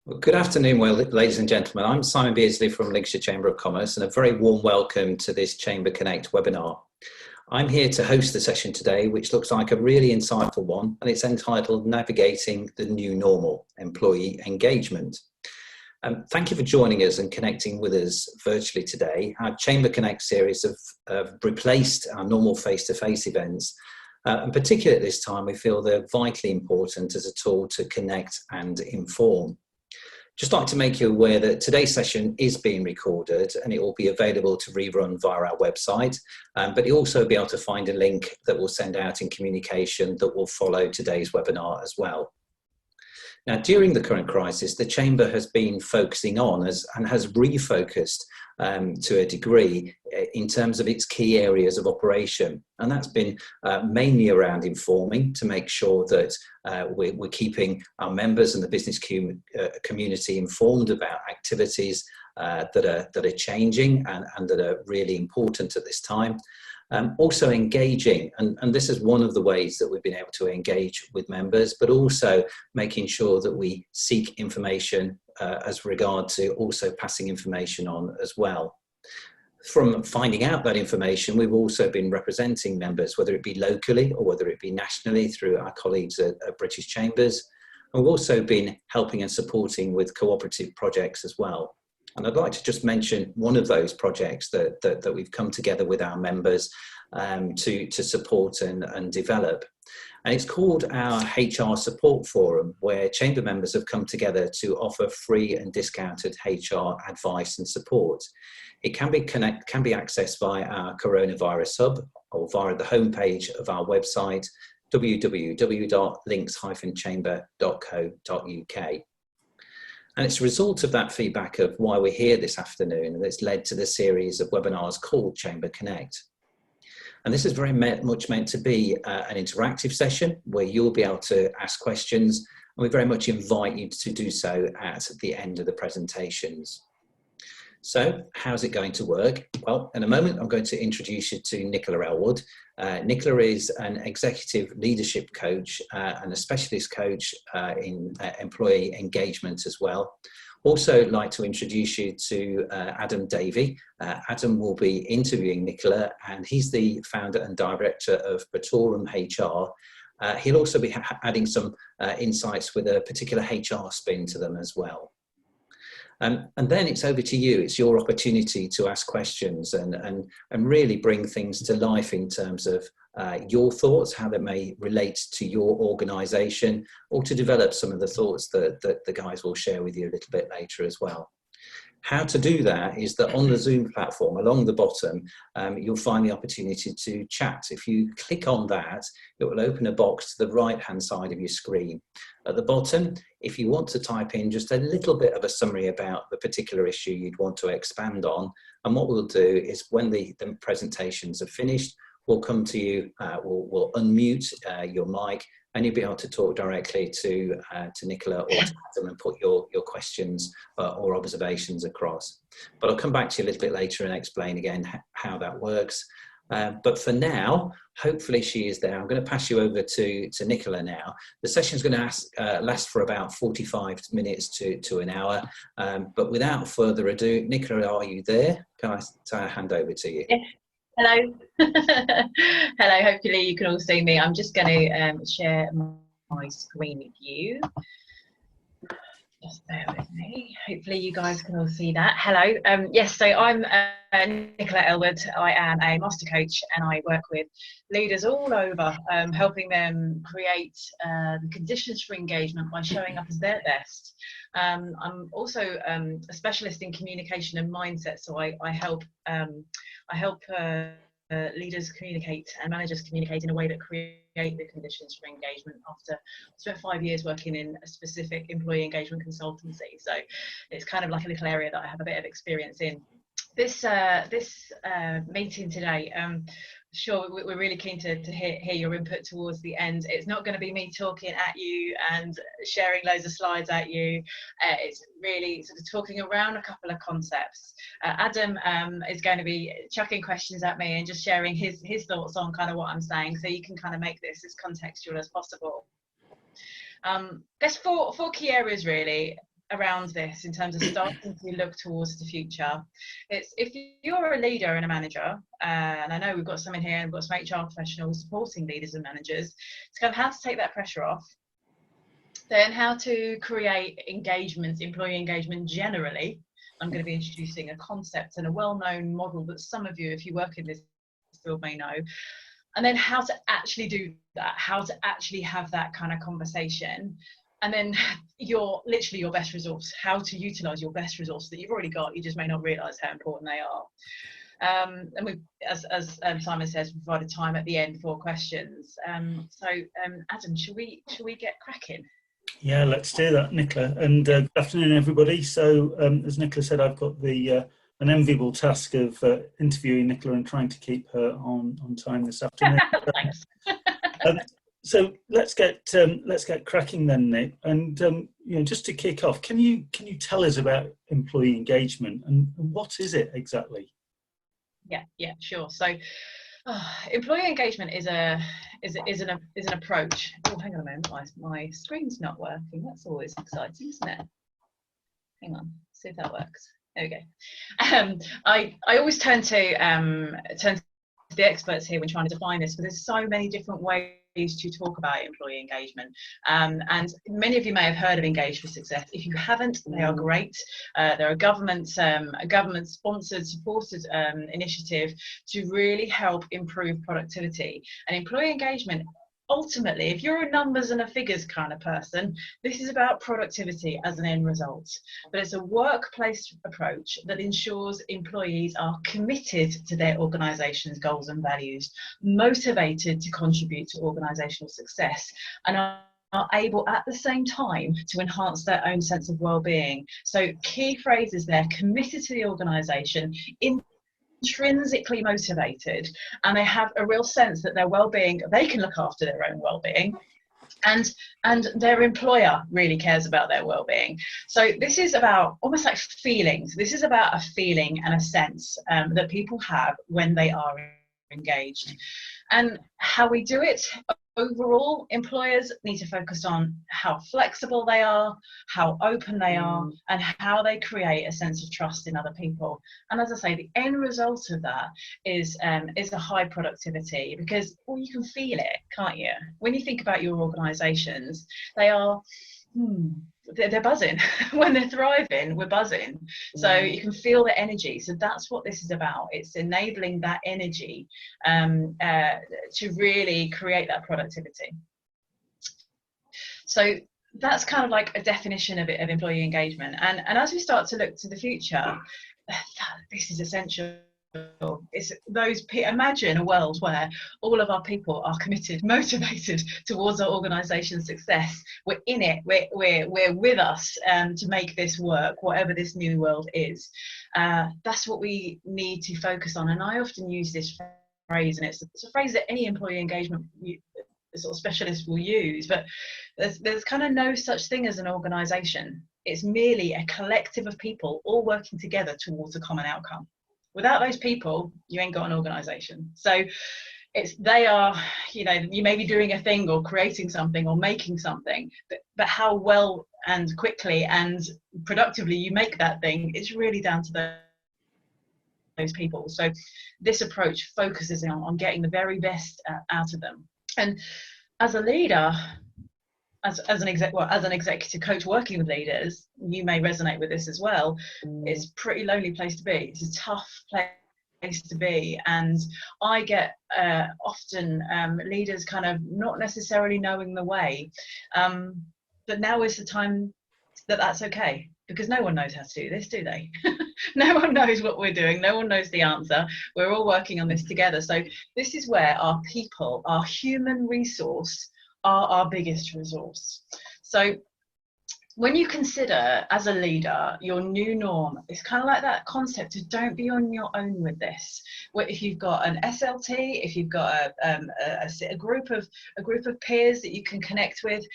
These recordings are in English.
Well, good afternoon, ladies and gentlemen. I'm Simon Beardsley from Lincolnshire Chamber of Commerce, and a very warm welcome to this ChamberConnect webinar. I'm here to host the session today, which looks like a really insightful one, and it's entitled Navigating the New Normal, Employee Engagement. Thank you for joining us and connecting with us virtually today. Our ChamberConnect series have replaced our normal face-to-face events, and particularly at this time, we feel they're vitally important as a tool to connect and inform. Just like to make you aware that today's session is being recorded and it will be available to rerun via our website, but you'll also be able to find a link that we'll send out in communication that will follow today's webinar as well. Now, during the current crisis, the Chamber has been focusing on and has refocused to a degree in terms of its key areas of operation. And that's been mainly around informing to make sure that we're keeping our members and the business community informed about activities that are changing and that are really important at this time. Also engaging, and this is one of the ways that we've been able to engage with members, but also making sure that we seek information as regard to also passing information on as well. From finding out that information, we've also been representing members, whether it be locally or whether it be nationally through our colleagues at British Chambers. And we've also been helping and supporting with cooperative projects as well. And I'd like to just mention one of those projects that we've come together with our members to support and develop. And it's called our HR Support Forum, where Chamber members have come together to offer free and discounted HR advice and support. It can be accessed via our coronavirus hub or via the homepage of our website, www.links-chamber.co.uk. And it's a result of that feedback of why we're here this afternoon, and it's led to the series of webinars called ChamberConnect. And this is very much meant to be an interactive session where you'll be able to ask questions, and we very much invite you to do so at the end of the presentations. So how's it going to work? Well, in a moment, I'm going to introduce you to Nicola Elwood. Nicola is an executive leadership coach and a specialist coach in employee engagement as well. Also like to introduce you to Adam Davey. Adam will be interviewing Nicola, and he's the founder and director of Batorum HR. He'll also be adding some insights with a particular HR spin to them as well. And then it's over to you. It's your opportunity to ask questions and really bring things to life in terms of your thoughts, how that may relate to your organisation, or to develop some of the thoughts that the guys will share with you a little bit later as well. How to do that is that on the Zoom platform, along the bottom, you'll find the opportunity to chat. If you click on that, it will open a box to the right-hand side of your screen. At the bottom, if you want to type in just a little bit of a summary about the particular issue you'd want to expand on, and what we'll do is when the presentations are finished, we'll come to you, we'll unmute your mic, and you'll be able to talk directly to Nicola or to Adam and put your questions or observations across. But I'll come back to you a little bit later and explain again how that works. But for now, hopefully she is there. I'm going to pass you over to Nicola now. The session's going to last for about 45 minutes to an hour. But without further ado, Nicola, are you there? Can I hand over to you? Yes. Hello. Hello, hopefully you can all see me. I'm just going to share my screen with you. Just bear with me. Hopefully you guys can all see that. Hello. Yes, so I'm Nicola Elwood. I am a master coach and I work with leaders all over, helping them create the conditions for engagement by showing up as their best. I'm also a specialist in communication and mindset, so I help leaders communicate and managers communicate in a way that create the conditions for engagement. After I spent 5 years working in a specific employee engagement consultancy, so it's kind of like a little area that I have a bit of experience in. This meeting today, sure, we're really keen to hear your input towards the end. It's not going to be me talking at you and sharing loads of slides at you. It's really sort of talking around a couple of concepts. Adam is going to be chucking questions at me and just sharing his thoughts on kind of what I'm saying, so you can kind of make this as contextual as possible. There's four key areas really. around this in terms of starting to look towards the future. It's if you're a leader and a manager, and I know we've got some in here, and we've got some HR professionals supporting leaders and managers, it's kind of how to take that pressure off, then how to create engagement, employee engagement generally. I'm going to be introducing a concept and a well-known model that some of you, if you work in this field, may know. And then how to actually do that, how to actually have that kind of conversation. And then literally your best resource, how to utilize your best resource that you've already got, you just may not realize how important they are. And we, as Simon says, we provided time at the end for questions. So Adam, should we get cracking? Yeah, let's do that, Nicola. And good afternoon, everybody. So as Nicola said, I've got the an enviable task of interviewing Nicola and trying to keep her on time this afternoon. Thanks. So let's get cracking then, Nick. And just to kick off, can you tell us about employee engagement and what is it exactly? Yeah, sure. So employee engagement is an approach. Oh, hang on a moment, my screen's not working. That's always exciting, isn't it? Hang on, see if that works. There we go. I always turn to the experts here when trying to define this, because there's so many different ways to talk about employee engagement, and many of you may have heard of Engage for Success. If you haven't, they are great. They're a government-sponsored, supported initiative to really help improve productivity and employee engagement. Ultimately, if you're a numbers and a figures kind of person, this is about productivity as an end result. But it's a workplace approach that ensures employees are committed to their organisation's goals and values, motivated to contribute to organisational success, and are able at the same time to enhance their own sense of well-being. So key phrases there: committed to the organisation, intrinsically motivated, and they have a real sense that their well-being, they can look after their own well-being, and their employer really cares about their well-being. So this is about almost like feelings. This is about a feeling and a sense that people have when they are engaged. And how we do it overall, employers need to focus on how flexible they are, how open they are, and how they create a sense of trust in other people. And as I say, the end result of that is a high productivity, because you can feel it, can't you? When you think about your organisations, they are they're buzzing. When they're thriving, we're buzzing. So you can feel the energy. So that's what this is about. It's enabling that energy to really create that productivity. So that's kind of like a definition of employee engagement. And as we start to look to the future, this is essential. It's imagine a world where all of our people are committed, motivated towards our organisation's success. We're in it. We're with us to make this work, whatever this new world is. That's what we need to focus on. And I often use this phrase, and it's a phrase that any employee engagement sort of specialist will use. But there's kind of no such thing as an organisation. It's merely a collective of people all working together towards a common outcome. Without those people, you ain't got an organisation. So they are, you may be doing a thing or creating something or making something, but how well and quickly and productively you make that thing, it's really down to those people. So this approach focuses on getting the very best out of them. And as a leader, as an executive coach working with leaders, you may resonate with this as well. It's a pretty lonely place to be. It's a tough place to be, and I get often leaders kind of not necessarily knowing the way, but now is the time that's okay, because no one knows how to do this, do they? No one knows what we're doing. No one knows the answer. We're all working on this together. So this is where our people, our human resource, are our biggest resource. So when you consider as a leader your new norm, it's kind of like that concept of don't be on your own with this. If you've got an SLT, if you've got a group of peers that you can connect with,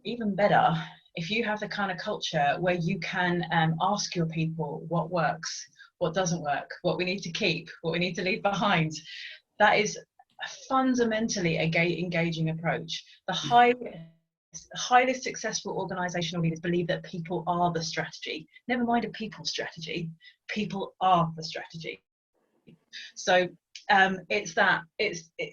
even better if you have the kind of culture where you can ask your people what works, what doesn't work, what we need to keep, what we need to leave behind. That is fundamentally a engaging approach. The highly successful organizational leaders believe that people are the strategy. Never mind a people strategy, people are the strategy. So it's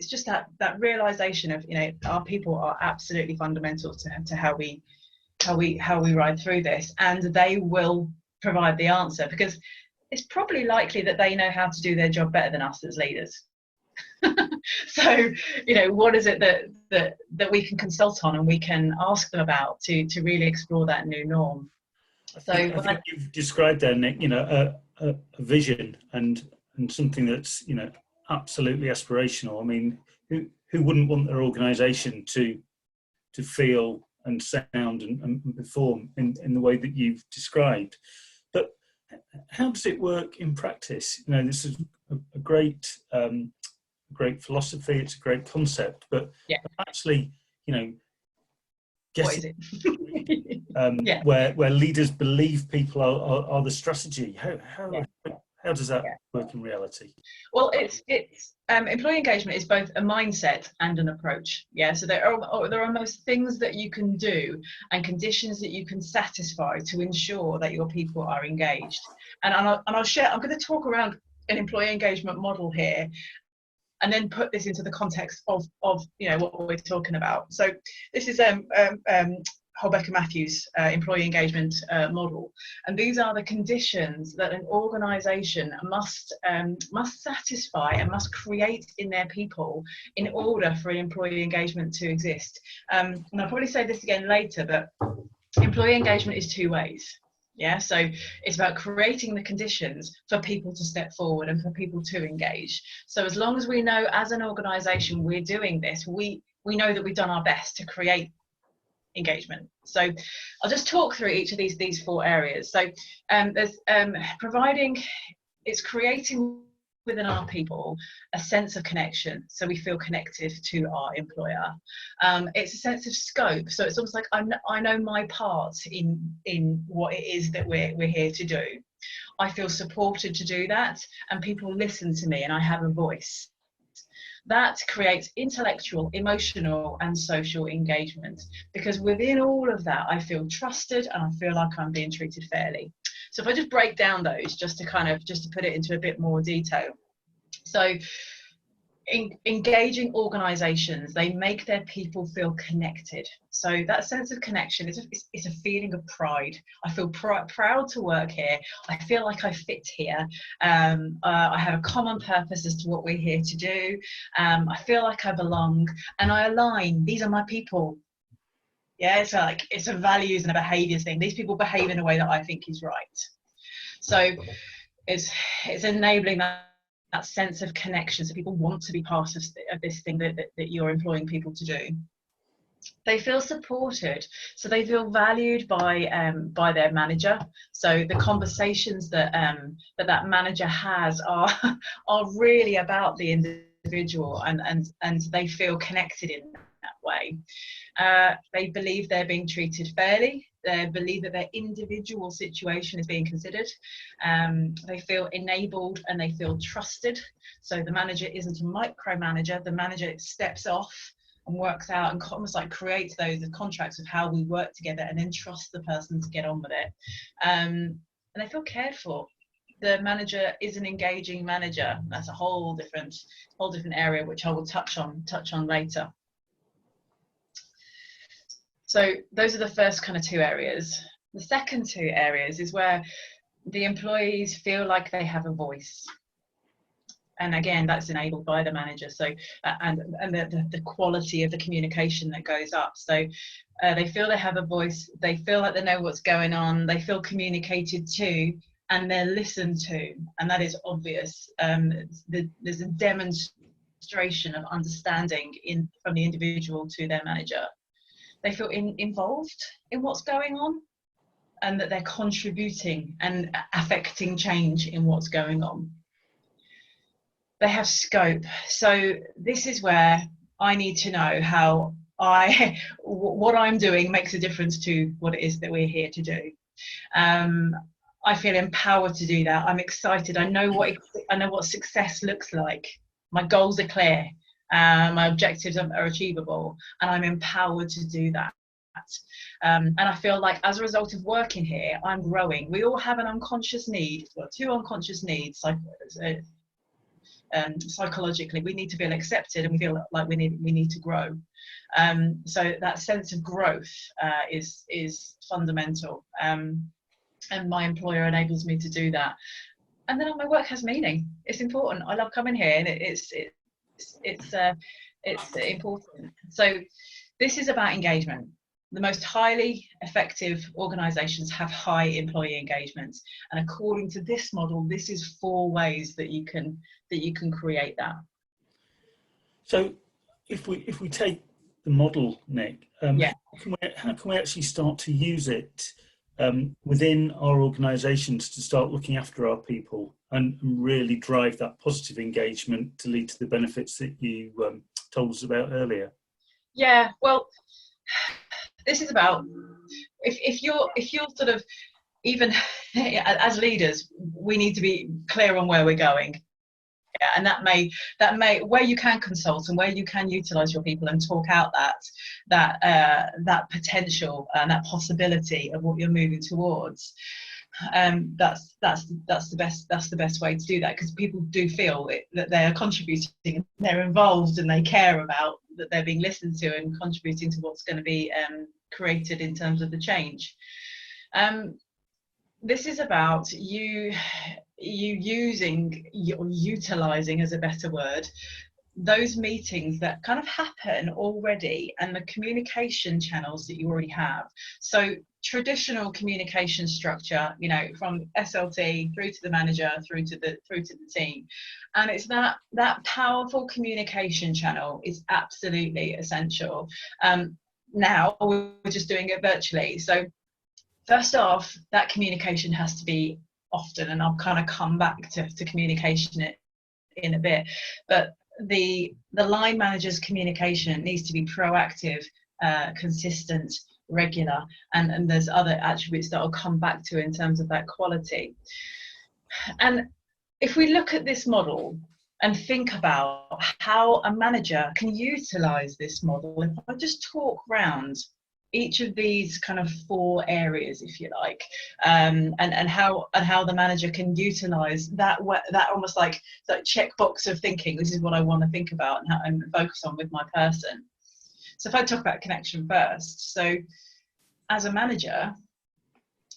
just that realization of, our people are absolutely fundamental to how we ride through this, and they will provide the answer, because it's probably likely that they know how to do their job better than us as leaders. So, what is it that we can consult on and we can ask them about to really explore that new norm? I think you've described there, Nick, a vision and something that's, absolutely aspirational. I mean, who wouldn't want their organisation to feel and sound and perform in the way that you've described? But how does it work in practice? This is a great philosophy. It's a great concept, but actually, what is it? where leaders believe people are the strategy. How does that work in reality? Well, it's employee engagement is both a mindset and an approach. So there are most things that you can do and conditions that you can satisfy to ensure that your people are engaged. And I'll share. I'm going to talk around an employee engagement model here, and then put this into the context of what we're talking about. So this is Holbecker-Matthews employee engagement model, and these are the conditions that an organisation must satisfy and must create in their people in order for employee engagement to exist. And I'll probably say this again later, but employee engagement is two ways. So it's about creating the conditions for people to step forward and for people to engage. So as long as we know as an organisation we're doing this, we know that we've done our best to create engagement. So I'll just talk through each of these four areas. So there's it's creating within our people a sense of connection, so we feel connected to our employer. It's a sense of scope, so it's almost like I know my part in what it is that we're here to do. I feel supported to do that, and people listen to me, and I have a voice. That creates intellectual, emotional, and social engagement, because within all of that, I feel trusted and I feel like I'm being treated fairly. So if I just break down those just to put it into a bit more detail. So engaging organisations, they make their people feel connected. So that sense of connection is a feeling of pride. I feel proud to work here. I feel like I fit here. I have a common purpose as to what we're here to do. I feel like I belong, and I align. These are my people. It's a values and a behaviours thing. These people behave in a way that I think is right. So it's enabling that sense of connection, so people want to be part of this thing that you're employing people to do. They feel supported, so they feel valued by their manager. So the conversations that manager has are really about the individual, and they feel connected in that way. They believe they're being treated fairly. They believe that their individual situation is being considered. They feel enabled and they feel trusted. So the manager isn't a micromanager. The manager steps off and works out and almost like creates those contracts of how we work together, and then trusts the person to get on with it. And they feel cared for. The manager is an engaging manager. That's a whole different area, which I will touch on later. So those are the first kind of two areas. The second two areas is where the employees feel like they have a voice. And again, that's enabled by the manager. So, and the quality of the communication that goes up. So they feel they have a voice, they feel like they know what's going on, they feel communicated to, and they're listened to. And that is obvious. There's a demonstration of understanding from the individual to their manager. They feel involved in what's going on, and that they're contributing and affecting change in what's going on. They have scope. So this is where I need to know how what I'm doing makes a difference to what it is that we're here to do. I feel empowered to do that. I'm excited. I know what success looks like. My goals are clear. My objectives are achievable, and I'm empowered to do that. And I feel like as a result of working here, I'm growing. We all have an unconscious need, well, two unconscious needs. Psychologically, we need to feel accepted, and we feel like we need to grow. So that sense of growth is fundamental. And my employer enables me to do that. And then my work has meaning. It's important. I love coming here, and it's important. So this is about engagement. The most highly effective organisations have high employee engagement, and according to this model, this is 4 ways that you can create that. So, if we take the model, Nick, how can we actually start to use it within our organisations to start looking after our people and really drive that positive engagement to lead to the benefits that you told us about earlier? Yeah, well, this is about if you're sort of, even as leaders, we need to be clear on where we're going. Yeah, and that may where you can consult and where you can utilize your people and talk out that potential and that possibility of what you're moving towards. That's the best way to do that, because people do feel that they are contributing, they're involved, and they care about that they're being listened to and contributing to what's going to be created in terms of the change. This is about you utilizing, as a better word, those meetings that kind of happen already and the communication channels that you already have. So traditional communication structure, from SLT through to the manager, through to the team, and it's that powerful communication channel is absolutely essential. Now we're just doing it virtually, so first off, that communication has to be often, and I'll kind of come back to communication in a bit, but the line manager's communication needs to be proactive, consistent, regular, and there's other attributes that I'll come back to in terms of that quality. And if we look at this model and think about how a manager can utilize this model, if I just talk round each of these kind of 4 areas, if you like, and how the manager can utilize that almost like that checkbox of thinking. This is what I want to think about and focus on with my person. So if I talk about connection first, so as a manager,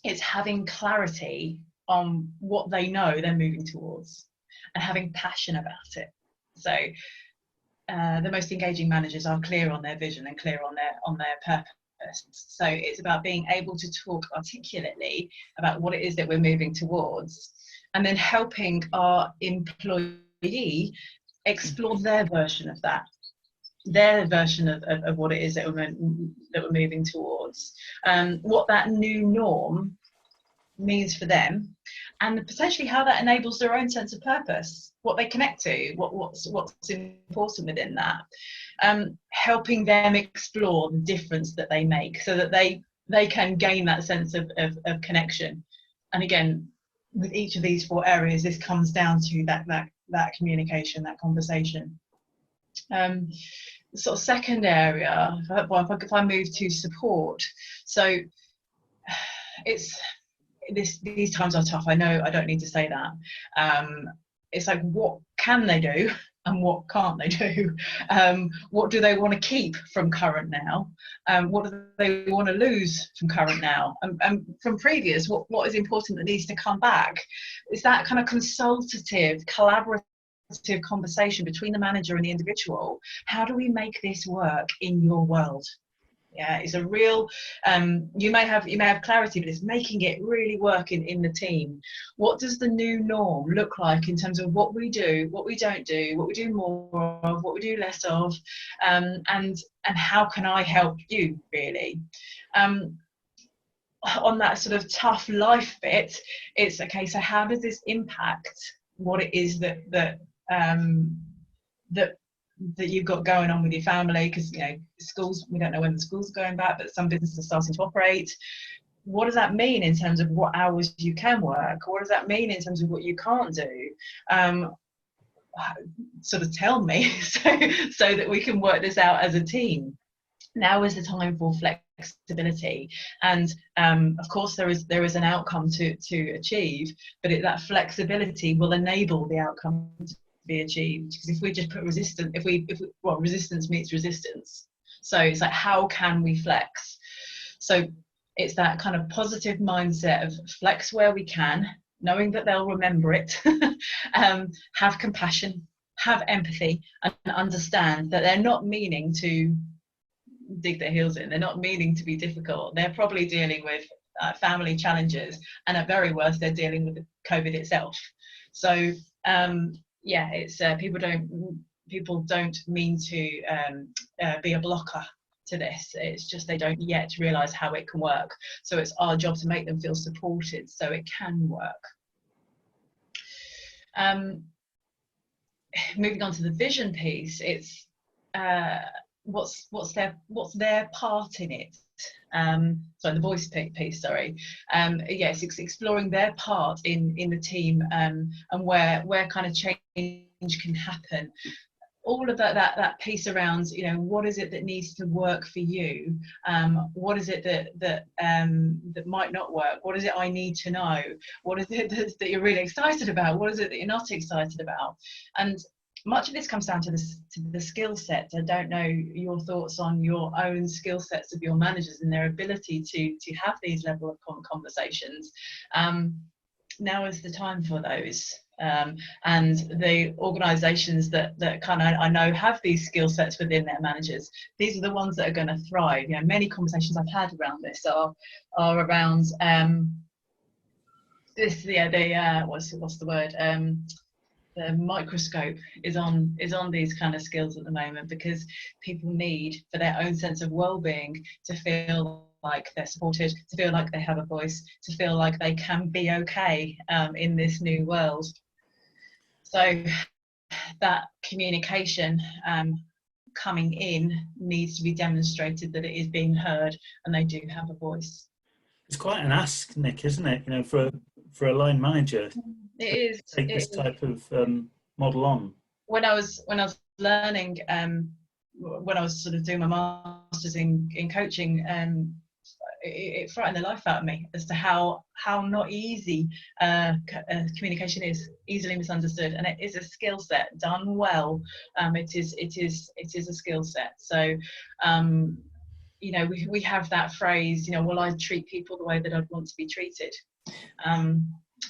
it's having clarity on what they know they're moving towards and having passion about it. So the most engaging managers are clear on their vision and clear on their purpose. So it's about being able to talk articulately about what it is that we're moving towards, and then helping our employee explore their version of that, their version of what it is that we're moving towards, what that new norm means for them, and potentially how that enables their own sense of purpose, what they connect to, what's important within that. Helping them explore the difference that they make, so that they can gain that sense of connection. And again, with each of these 4 areas, this comes down to that communication, that conversation. Sort of second area, if I move to support, so these times are tough. I know I don't need to say that. It's like, what can they do and what can't they do? What do they want to keep from current now? What do they want to lose from current now? And from previous, what is important that needs to come back? It's that kind of consultative, collaborative conversation between the manager and the individual. How do we make this work in your world? Yeah, it's a real, you may have clarity, but it's making it really work in the team. What does the new norm look like in terms of what we do, what we don't do, what we do more of, what we do less of, and how can I help you, really? On that sort of tough life bit, it's okay, so how does this impact what it is that you've got going on with your family? Because schools, we don't know when the schools are going back, but some businesses are starting to operate. What does that mean in terms of what hours you can work? What does that mean in terms of what you can't do? Sort of tell me so that we can work this out as a team. Now is the time for flexibility flexibility, and of course there is an outcome to achieve, but that flexibility will enable the outcome to be achieved. Because if we just put resistance, well, resistance meets resistance, so it's like, how can we flex? So it's that kind of positive mindset of flex where we can, knowing that they'll remember it, have compassion, have empathy, and understand that they're not meaning to dig their heels in. They're not meaning to be difficult. They're probably dealing with family challenges, and at very worst, they're dealing with COVID itself. So yeah, it's people don't mean to be a blocker to this. It's just they don't yet realize how it can work. So it's our job to make them feel supported so it can work. Moving on to the vision piece, it's what's their part in it. Sorry, the voice piece, sorry. Yes, it's exploring their part in the team, and where kind of change can happen. All of that piece around, you know, what is it that needs to work for you? What is it that might not work? What is it I need to know? What is it that you're really excited about? What is it that you're not excited about? And much of this comes down to the skill set. I don't know your thoughts on your own skill sets of your managers and their ability to have these level of conversations. Now is the time for those. And the organisations that kind of, I know, have these skill sets within their managers, these are the ones that are going to thrive. You know, many conversations I've had around this are around this. Yeah, what's the word? The microscope is on these kind of skills at the moment, because people need, for their own sense of well-being, to feel like they're supported, to feel like they have a voice, to feel like they can be okay in this new world. So that communication coming in needs to be demonstrated that it is being heard and they do have a voice. It's quite an ask, Nick, isn't it? You know, for a line manager, it is take this type of model on. When I was learning, when I was sort of doing my masters in coaching, it frightened the life out of me as to how not easy communication is, easily misunderstood, and it is a skill set done well. It is a skill set. So you know, we have that phrase, you know, will I treat people the way that I'd want to be treated?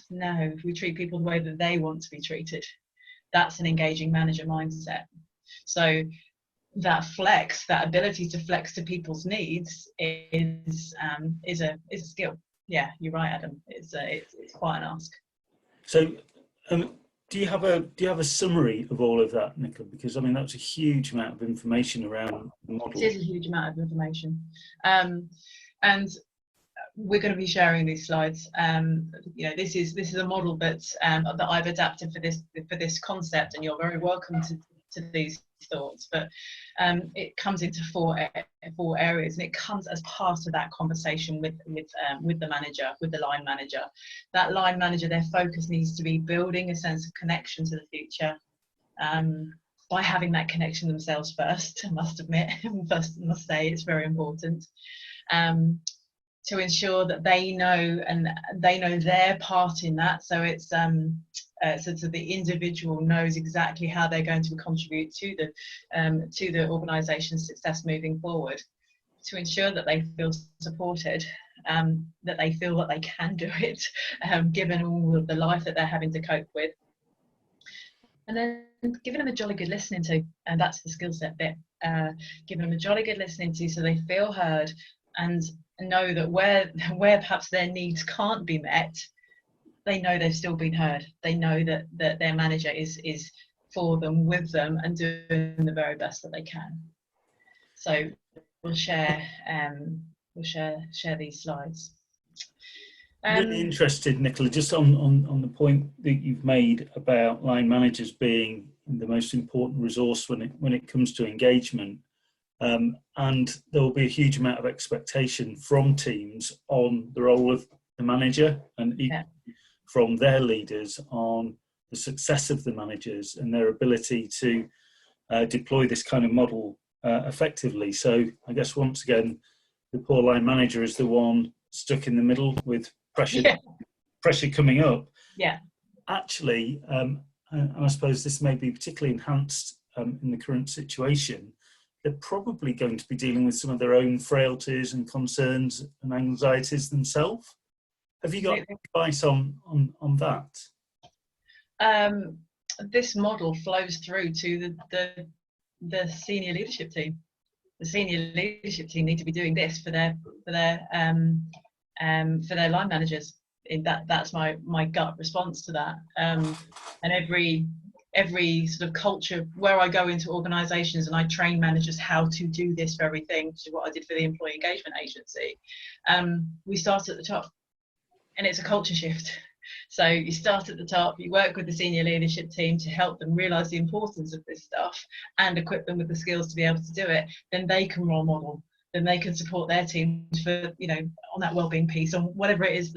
No, we treat people the way that they want to be treated. That's an engaging manager mindset. So that flex, that ability to flex to people's needs is a skill. Yeah, you're right, Adam. It's quite an ask. So do you have a summary of all of that, Nicola? Because I mean, that's a huge amount of information around the model. It is a huge amount of information, and we're going to be sharing these slides. You know, this is a model that I've adapted for this concept, and you're very welcome to these thoughts. But it comes into four areas, and it comes as part of that conversation with the manager, with the line manager. That line manager, their focus needs to be building a sense of connection to the future, by having that connection themselves first. I must admit, must say it's very important. To ensure that they know their part in that. So it's so the individual knows exactly how they're going to contribute to the organisation's success moving forward. To ensure that they feel supported, that they feel that they can do it, given all of the life that they're having to cope with. And then giving them a jolly good listening to, and that's the skill set bit. Giving them a jolly good listening to, so they feel heard and know that where perhaps their needs can't be met, they know they've still been heard. They know that their manager is for them, with them, and doing the very best that they can. So we'll share these slides. Really interested, Nicola, just on the point that you've made about line managers being the most important resource when it comes to engagement. And there will be a huge amount of expectation from teams on the role of the manager, and from their leaders on the success of the managers and their ability to deploy this kind of model effectively. So I guess once again, the poor line manager is the one stuck in the middle with pressure coming up. Yeah. Actually, and I suppose this may be particularly enhanced in the current situation, they're probably going to be dealing with some of their own frailties and concerns and anxieties themselves. Have you got advice on that? This model flows through to the senior leadership team. The senior leadership team need to be doing this for their line managers. That's my gut response to that. And every sort of culture where I go into organisations and I train managers how to do this very thing, which is what I did for the employee engagement agency. We start at the top, and it's a culture shift. So you start at the top, you work with the senior leadership team to help them realise the importance of this stuff and equip them with the skills to be able to do it. Then they can role model, then they can support their teams for, on that wellbeing piece, on whatever it is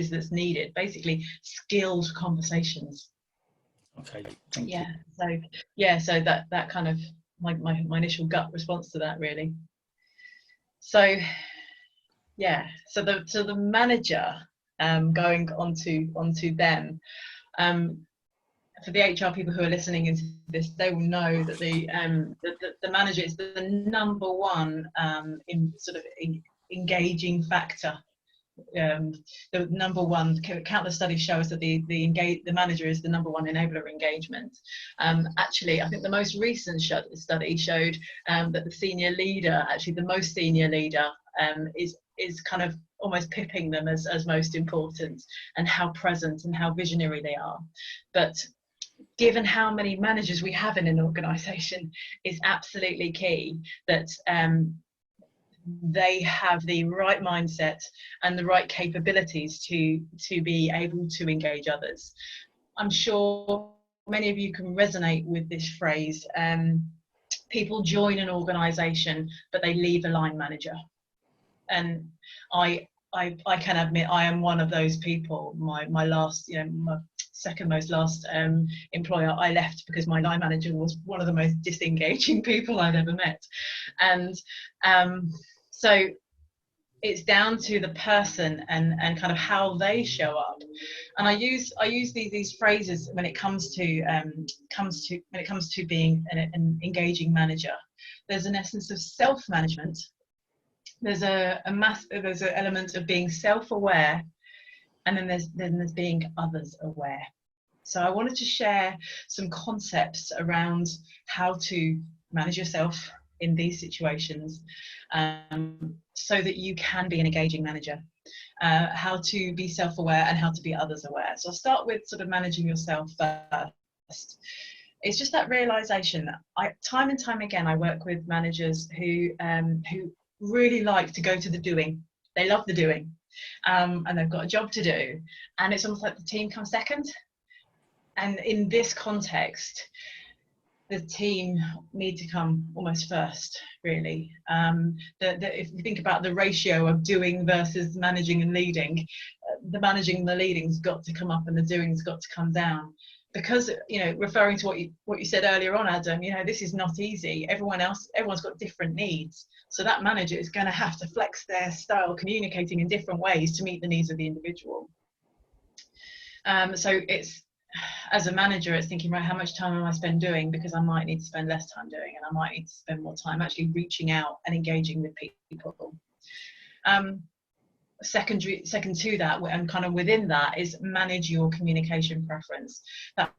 that's needed. Basically, skilled conversations. Okay, thank you. So that kind of my initial gut response to that, really. So the manager, going onto them, for the HR people who are listening into this, they will know that the manager is the number one in sort of engaging factor. The number one, countless studies show us that the manager is the number one enabler of engagement. Actually, I think the most recent study showed that the senior leader, actually the most senior leader, is kind of almost pipping them as most important, and how present and how visionary they are. But given how many managers we have in an organisation, it's absolutely key that they have the right mindset and the right capabilities to be able to engage others. I'm sure many of you can resonate with this phrase. People join an organisation, but they leave a line manager. And I can admit I am one of those people. My second most last employer, I left because my line manager was one of the most disengaging people I'd ever met. And so it's down to the person and kind of how they show up. And I use these phrases when it comes to being an engaging manager. There's an essence of self-management. There's an element of being self-aware, and then there's being others aware. So I wanted to share some concepts around how to manage yourself in these situations, so that you can be an engaging manager, how to be self-aware and how to be others aware. So I'll start with sort of managing yourself first. It's just that realization. Time and time again, I work with managers who really like to go to the doing. They love the doing, and they've got a job to do, and it's almost like the team comes second. And in this context, the team need to come almost first, really. If you think about the ratio of doing versus managing and leading, the managing and the leading's got to come up and the doing's got to come down. Because, referring to what you said earlier on, Adam, this is not easy. Everyone's got different needs. So that manager is going to have to flex their style, communicating in different ways to meet the needs of the individual. So it's, as a manager, it's thinking, right, how much time am I spend doing? Because I might need to spend less time doing, and I might need to spend more time actually reaching out and engaging with people. Second to that, and kind of within that, is manage your communication preference. That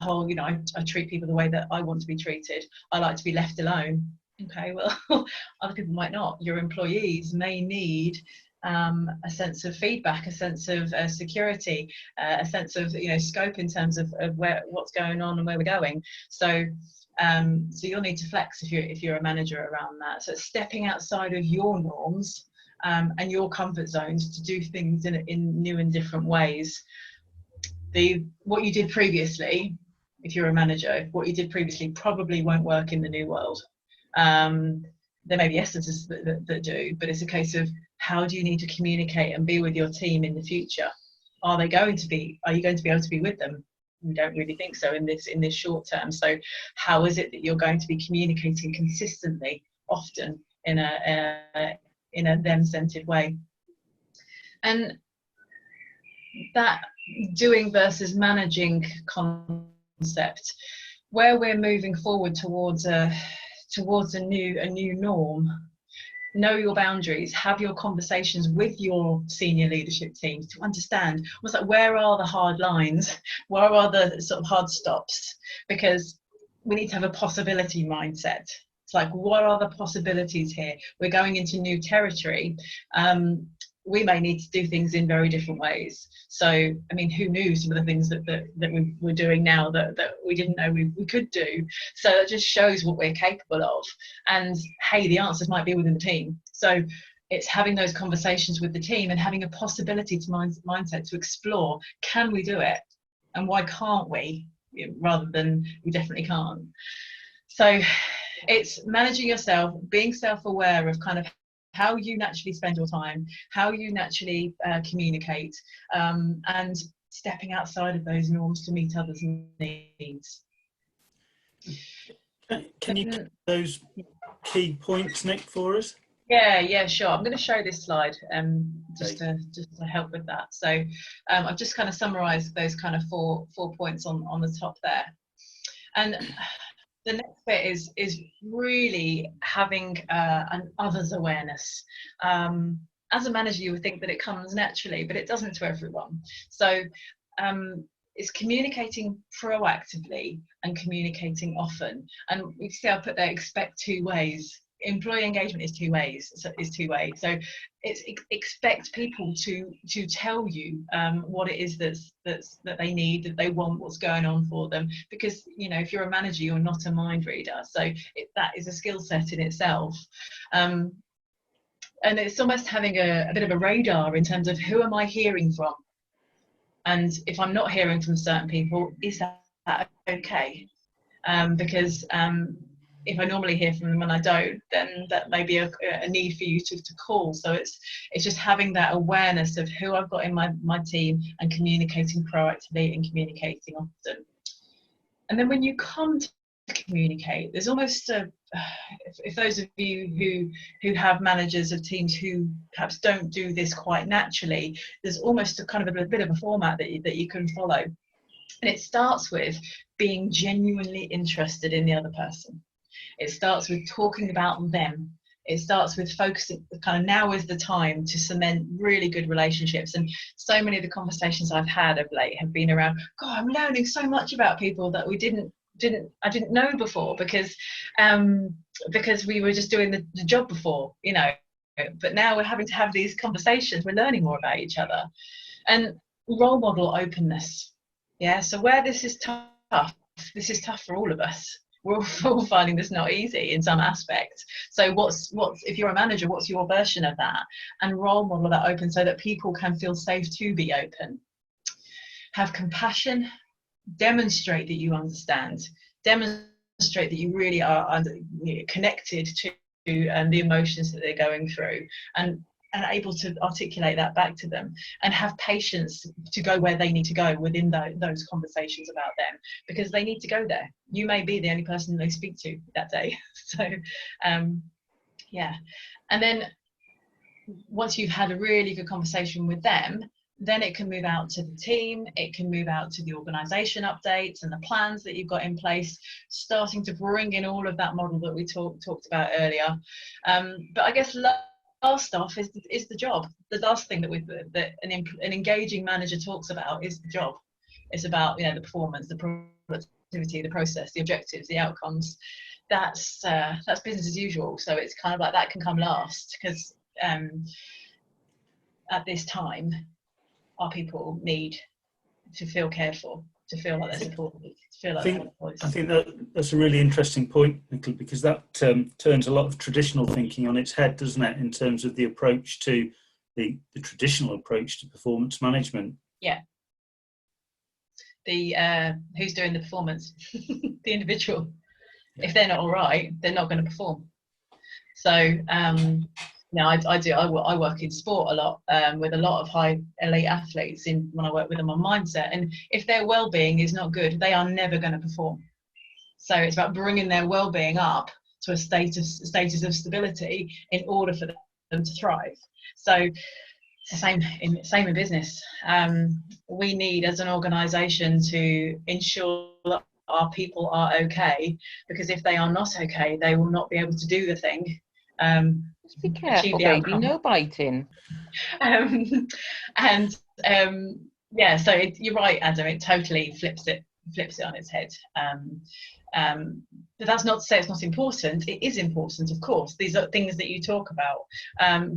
whole, I treat people the way that I want to be treated. I like to be left alone. Okay, well, other people might not. Your employees may need a sense of feedback, a sense of security, a sense of scope in terms of what's going on and where we're going. So you'll need to flex if you're a manager around that. So it's stepping outside of your norms and your comfort zones to do things in new and different ways. What you did previously, if you're a manager, what you did previously probably won't work in the new world. There may be essences that do, but it's a case of how do you need to communicate and be with your team in the future? Are you going to be able to be with them? We don't really think so in this short term. So how is it that you're going to be communicating consistently, often, in a them-centered way. And that doing versus managing concept, where we're moving forward towards a new norm. Know your boundaries, have your conversations with your senior leadership teams to understand what's like, where are the hard lines, where are the sort of hard stops, because we need to have a possibility mindset. It's like, what are the possibilities here? We're going into new territory. We may need to do things in very different ways. So, I mean, who knew some of the things that we're doing now that we didn't know we could do? So it just shows what we're capable of. And hey, the answers might be within the team. So it's having those conversations with the team and having a possibility to mindset to explore, can we do it? And why can't we? Rather than we definitely can't. So it's managing yourself, being self-aware of kind of how you naturally spend your time, how you naturally communicate, and stepping outside of those norms to meet others' needs. Can you put those key points, Nick, for us? Yeah, sure. I'm going to show this slide just to help with that. So I've just kind of summarised those kind of four points on the top there. And the next bit is really having an others awareness. As a manager, you would think that it comes naturally, but it doesn't to everyone. So it's communicating proactively and communicating often. And we see I put there, expect 2 ways. Employee engagement is 2 ways. So it's expect people to tell you what it is that they need, that they want, what's going on for them. Because if you're a manager, you're not a mind reader. So that is a skill set in itself. And it's almost having a bit of a radar in terms of who am I hearing from, and if I'm not hearing from certain people, is that okay? Because if I normally hear from them and I don't, then that may be a need for you to call. So it's just having that awareness of who I've got in my team and communicating proactively and communicating often. And then when you come to communicate, there's almost if those of you who have managers of teams who perhaps don't do this quite naturally, there's almost a kind of a bit of a format that you can follow. And it starts with being genuinely interested in the other person. It starts with talking about them. It starts with focusing, kind of now is the time to cement really good relationships. And so many of the conversations I've had of late have been around, God, I'm learning so much about people that I didn't know before because we were just doing the job before, but now we're having to have these conversations. We're learning more about each other. And role model openness. Yeah. So where this is tough for all of us. We're all finding this not easy in some aspects. So what's if you're a manager, what's your version of that? And role model that open so that people can feel safe to be open. Have compassion, demonstrate that you understand, demonstrate that you really are connected to the emotions that they're going through, and able to articulate that back to them, and have patience to go where they need to go within those conversations about them, because they need to go there. You may be the only person they speak to that day. So yeah. And then once you've had a really good conversation with them, then it can move out to the team, it can move out to the organisation updates and the plans that you've got in place, starting to bring in all of that model that we talked about earlier. But I guess last off is the job. The last thing that an engaging manager talks about is the job. It's about the performance, the productivity, the process, the objectives, the outcomes. That's business as usual. So it's kind of like that can come last, because at this time our people need to feel cared for, to feel like they're supported, to feel like they have a voice. I think that's a really interesting point, Nicola, because that turns a lot of traditional thinking on its head, doesn't it, in terms of the approach to the traditional approach to performance management. Yeah. Who's doing the performance? The individual. Yeah. If they're not all right, they're not going to perform. So I work in sport a lot with a lot of high elite athletes when I work with them on mindset, and if their well-being is not good, they are never going to perform. So it's about bringing their well-being up to a status of stability in order for them to thrive. So it's the same in business. We need, as an organisation, to ensure that our people are okay, because if they are not okay, they will not be able to do the thing. Just be careful, baby, no biting. Yeah, so you're right, Adam. It totally flips it on its head. But that's not to say it's not important. It is important, of course. These are things that you talk about,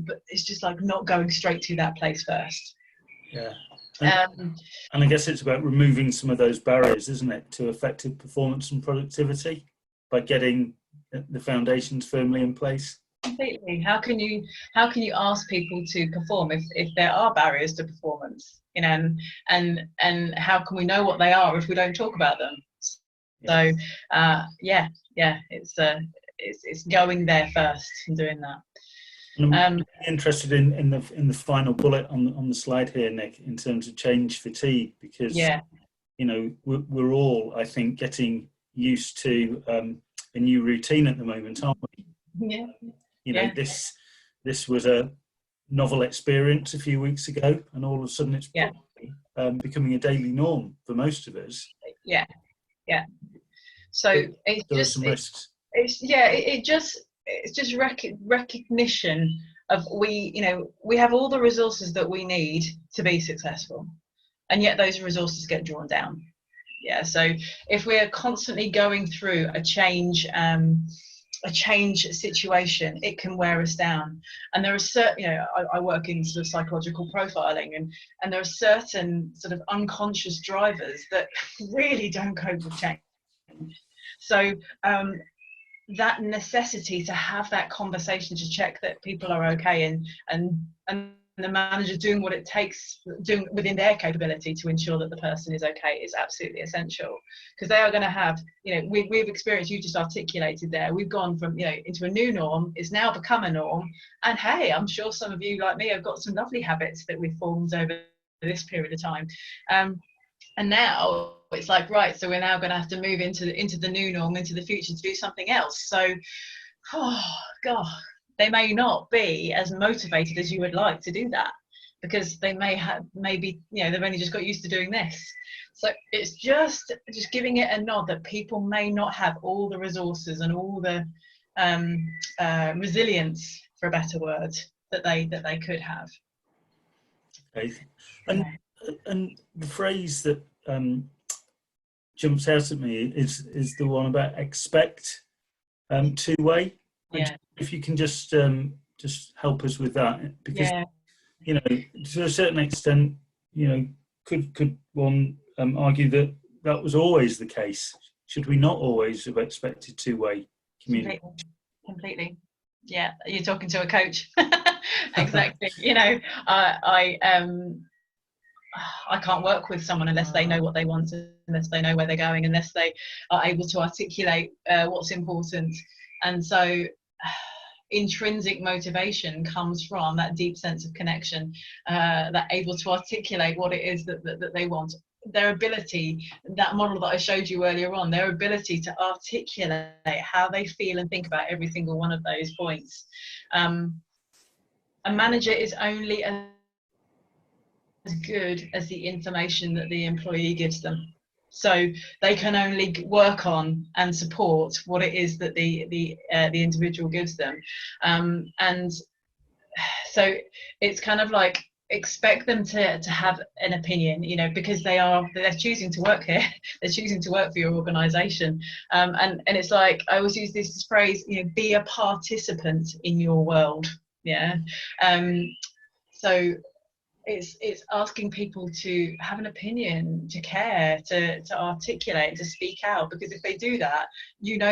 but it's just like not going straight to that place first. Yeah. And I guess it's about removing some of those barriers, isn't it, to effective performance and productivity by getting the foundations firmly in place. Completely. How can you ask people to perform if there are barriers to performance, you know, and how can we know what they are if we don't talk about them? So it's going there first and doing that. I'm interested in the final bullet on the slide here, Nick, in terms of change fatigue, because you know, we're all, I think, getting used to a new routine at the moment, aren't we? Yeah. You know, this was a novel experience a few weeks ago, and all of a sudden it's probably becoming a daily norm for most of us. Yeah. So there are some risks. It's just recognition of we have all the resources that we need to be successful, and yet those resources get drawn down. Yeah. So if we are constantly going through a change situation, it can wear us down. And there are certain, I work in sort of psychological profiling, and there are certain sort of unconscious drivers that really don't cope with change. So that necessity to have that conversation to check that people are okay, and the manager doing what it takes, doing within their capability to ensure that the person is okay, is absolutely essential, because they are going to have, we've experienced, you just articulated there, we've gone from, into a new norm, it's now become a norm, and hey, I'm sure some of you like me have got some lovely habits that we've formed over this period of time, and now it's like, right, so we're now going to have to move into the new norm, into the future, to do something else. So, oh God, they may not be as motivated as you would like to do that, because they maybe they've only just got used to doing this. So it's just giving it a nod that people may not have all the resources and all the resilience, for a better word, that they could have. Okay. And the phrase that jumps out at me is the one about expect two-way. Yeah. If you can just help us with that, because to a certain extent, could one argue that was always the case? Should we not always have expected two-way communication? Completely. Yeah, you're talking to a coach. Exactly. I can't work with someone unless they know what they want, unless they know where they're going, unless they are able to articulate what's important. And so intrinsic motivation comes from that deep sense of connection, that able to articulate what it is that they want. Their ability, that model that I showed you earlier on, their ability to articulate how they feel and think about every single one of those points. A manager is only as good as the information that the employee gives them. So they can only work on and support what it is that the individual gives them, and so it's kind of like, expect them to have an opinion, because they're choosing to work here, they're choosing to work for your organisation, and it's like, I always use this phrase, be a participant in your world. So it's asking people to have an opinion, to care, to articulate, to speak out, because if they do that,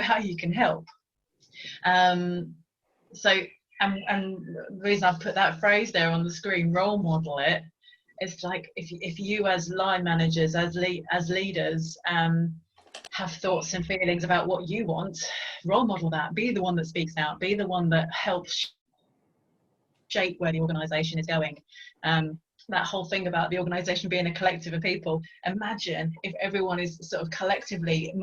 how you can help. So and the reason I've put that phrase there on the screen, role model it, it's like, if you as line managers, as leaders, have thoughts and feelings about what you want, role model that, be the one that speaks out, be the one that helps shape where the organisation is going. That whole thing about the organisation being a collective of people, imagine if everyone is sort of collectively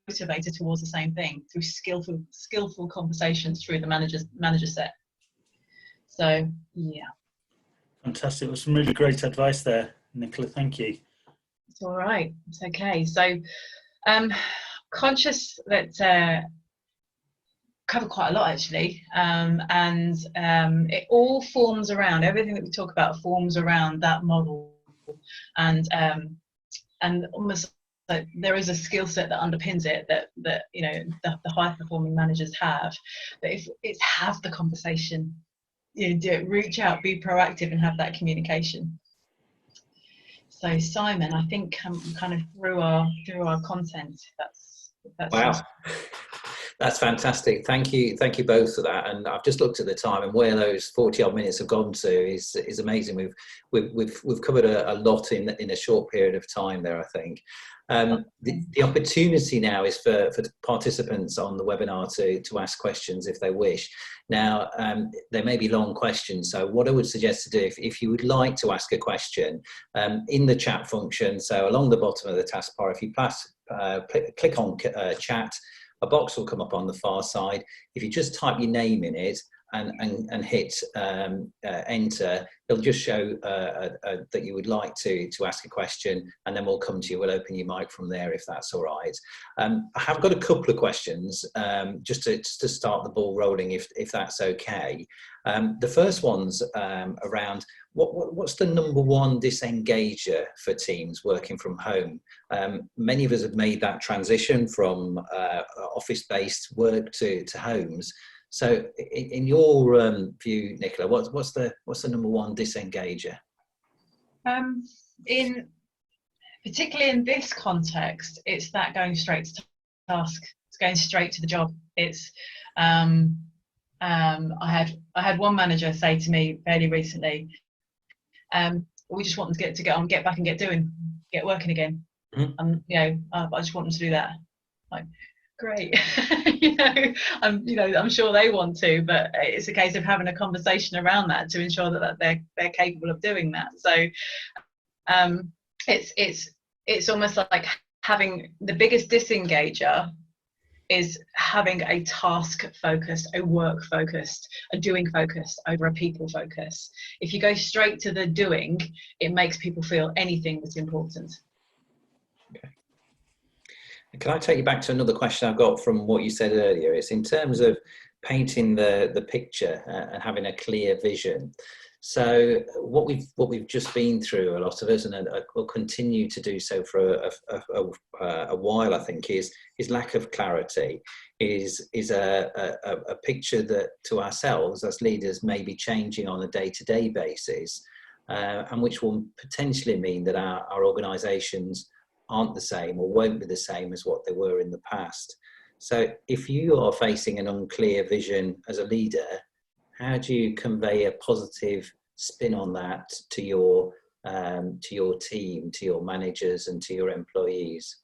motivated towards the same thing through skillful conversations through the manager set. So yeah. Fantastic. That's some really great advice there, Nicola. Thank you. It's all right. It's okay. So conscious that cover quite a lot actually, and it all forms around, everything that we talk about forms around that model, and almost like there is a skill set that underpins it that you know the high performing managers have. But if it's have the conversation, you know, reach out, be proactive, and have that communication. So Simon, I think kind of through our content, that's wow. That's fantastic. Thank you both for that. And I've just looked at the time, and where those 40-odd minutes have gone to is amazing. We've covered a lot in a short period of time there, I think. The opportunity now is for participants on the webinar to ask questions if they wish. Now, there may be long questions, so what I would suggest to do, if you would like to ask a question, in the chat function, so along the bottom of the taskbar, if you click on chat, a box will come up on the far side. If you just type your name in it and hit enter, it'll just show that you would like to ask a question, and then we'll come to you. We'll open your mic from there if that's all right. I have got a couple of questions just to start the ball rolling, if that's okay. The first one's around what's the number one disengager for teams working from home? Many of us have made that transition from office-based work to homes. So, in your view, Nicola, what's the number one disengager? Particularly in this context, it's that going straight to task. It's going straight to the job. It's I had one manager say to me fairly recently, we just want them to get back and get working again. Mm-hmm. You know, I just want them to do that. Like, great. I'm sure they want to, but it's a case of having a conversation around that to ensure that they're capable of doing that. So it's almost like having the biggest disengager is having a task focused, a work focused, a doing focused over a people focus. If you go straight to the doing, it makes people feel anything that's important. Okay. Can I take you back to another question I've got from what you said earlier? It's in terms of painting the picture and having a clear vision. So what we've just been through, a lot of us, and will continue to do so for a while, I think, is lack of clarity, is a picture that to ourselves as leaders may be changing on a day-to-day basis, and which will potentially mean that our organisations aren't the same or won't be the same as what they were in the past. So if you are facing an unclear vision as a leader, how do you convey a positive spin on that to your team, to your managers, and to your employees?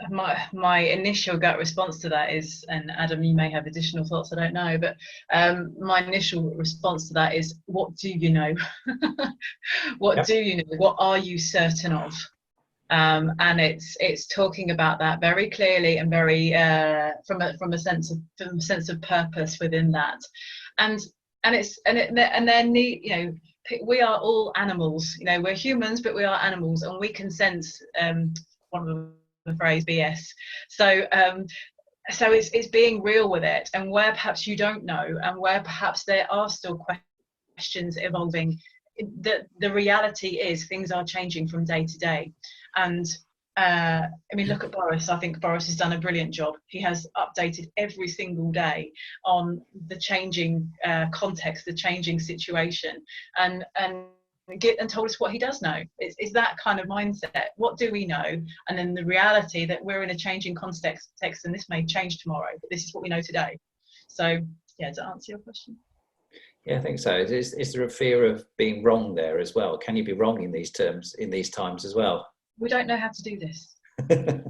My initial gut response to that is, and Adam, you may have additional thoughts, I don't know, but my initial response to that is, what do you know? What do you know? What are you certain of? And it's talking about that very clearly and very from a sense of purpose within that, and then you know, we are all animals. You know, we're humans, but we are animals, and we can sense one of the phrase BS. So it's being real with it, and where perhaps you don't know, and where perhaps there are still questions evolving. The reality is things are changing from day to day. And I mean, look at Boris. I think Boris has done a brilliant job. He has updated every single day on the changing context, the changing situation, and told us what he does know. It's that kind of mindset. What do we know? And then the reality that we're in a changing context, and this may change tomorrow, but this is what we know today. So, yeah, to answer your question. Yeah, I think so. Is there a fear of being wrong there as well? Can you be wrong in these times as well? We don't know how to do this. No,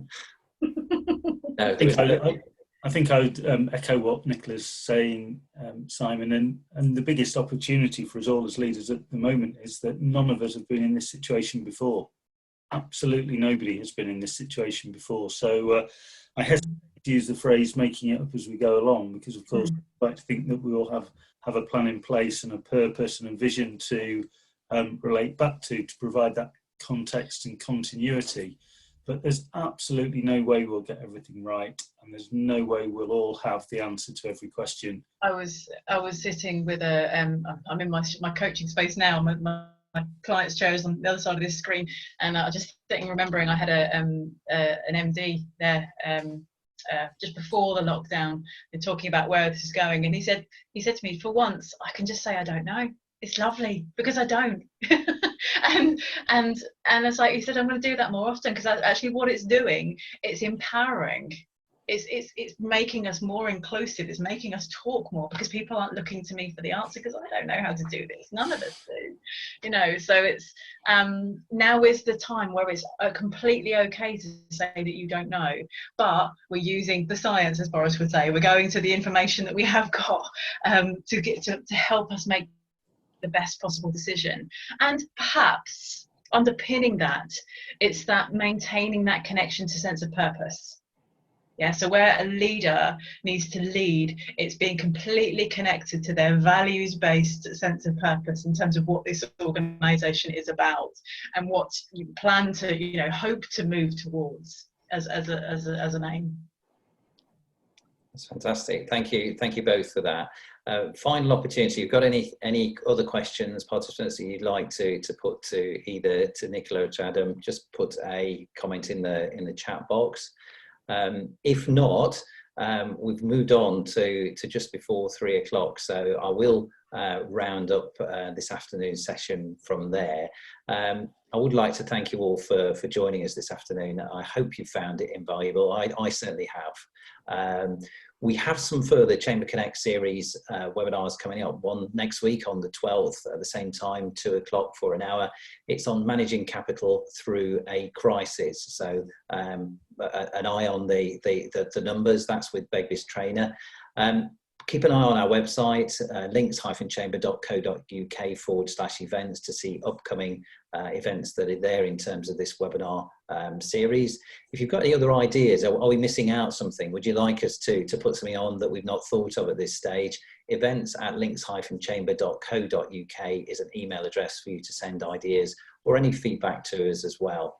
I think I would echo what Nicola's saying, Simon, and the biggest opportunity for us all as leaders at the moment is that none of us have been in this situation before. absolutely nobody has been in this situation before. So I hesitate to use the phrase making it up as we go along, because of course I like to think that we all have a plan in place and a purpose and a vision to relate back to provide that context and continuity. But there's absolutely no way we'll get everything right, and there's no way we'll all have the answer to every question. I was sitting with I'm in my coaching space now. My client's chair is on the other side of this screen, and I just sitting remembering I had an MD there just before the lockdown, and talking about where this is going, and he said to me, for once I can just say I don't know. It's lovely, because I don't. and it's like, he said, I'm going to do that more often, because actually what it's doing, it's empowering. It's making us more inclusive. It's making us talk more, because people aren't looking to me for the answer, because I don't know how to do this. None of us do, you know. So it's now is the time where it's completely okay to say that you don't know, but we're using the science, as Boris would say. We're going to the information that we have got to help us make the best possible decision. And perhaps underpinning that, it's that maintaining that connection to sense of purpose. Yeah, so where a leader needs to lead, it's being completely connected to their values-based sense of purpose in terms of what this organisation is about and what you plan to, you know, hope to move towards as an aim. That's fantastic. Thank you both for that. Final opportunity. You've got any other questions, participants, that you'd like to put to either to Nicola or to Adam? Just put a comment in the chat box. If not, we've moved on to just before 3 o'clock, so I will round up this afternoon's session from there. I would like to thank you all for joining us this afternoon. I hope you found it invaluable. I certainly have. We have some further ChamberConnect series webinars coming up. One next week on the 12th at the same time, 2 o'clock for an hour. It's on managing capital through a crisis. So an eye on the numbers. That's with Begbie's trainer. Keep an eye on our website, links-chamber.co.uk/events to see upcoming events that are there in terms of this webinar series. If you've got any other ideas, are we missing out something? Would you like us to put something on that we've not thought of at this stage? Events@links-chamber.co.uk is an email address for you to send ideas or any feedback to us as well.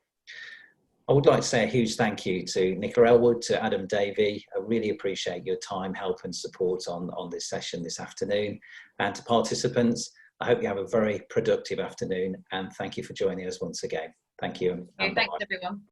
I would like to say a huge thank you to Nicola Elwood, to Adam Davey. I really appreciate your time, help and support on this session this afternoon. And to participants, I hope you have a very productive afternoon, and thank you for joining us once again. Thank you. Thanks everyone.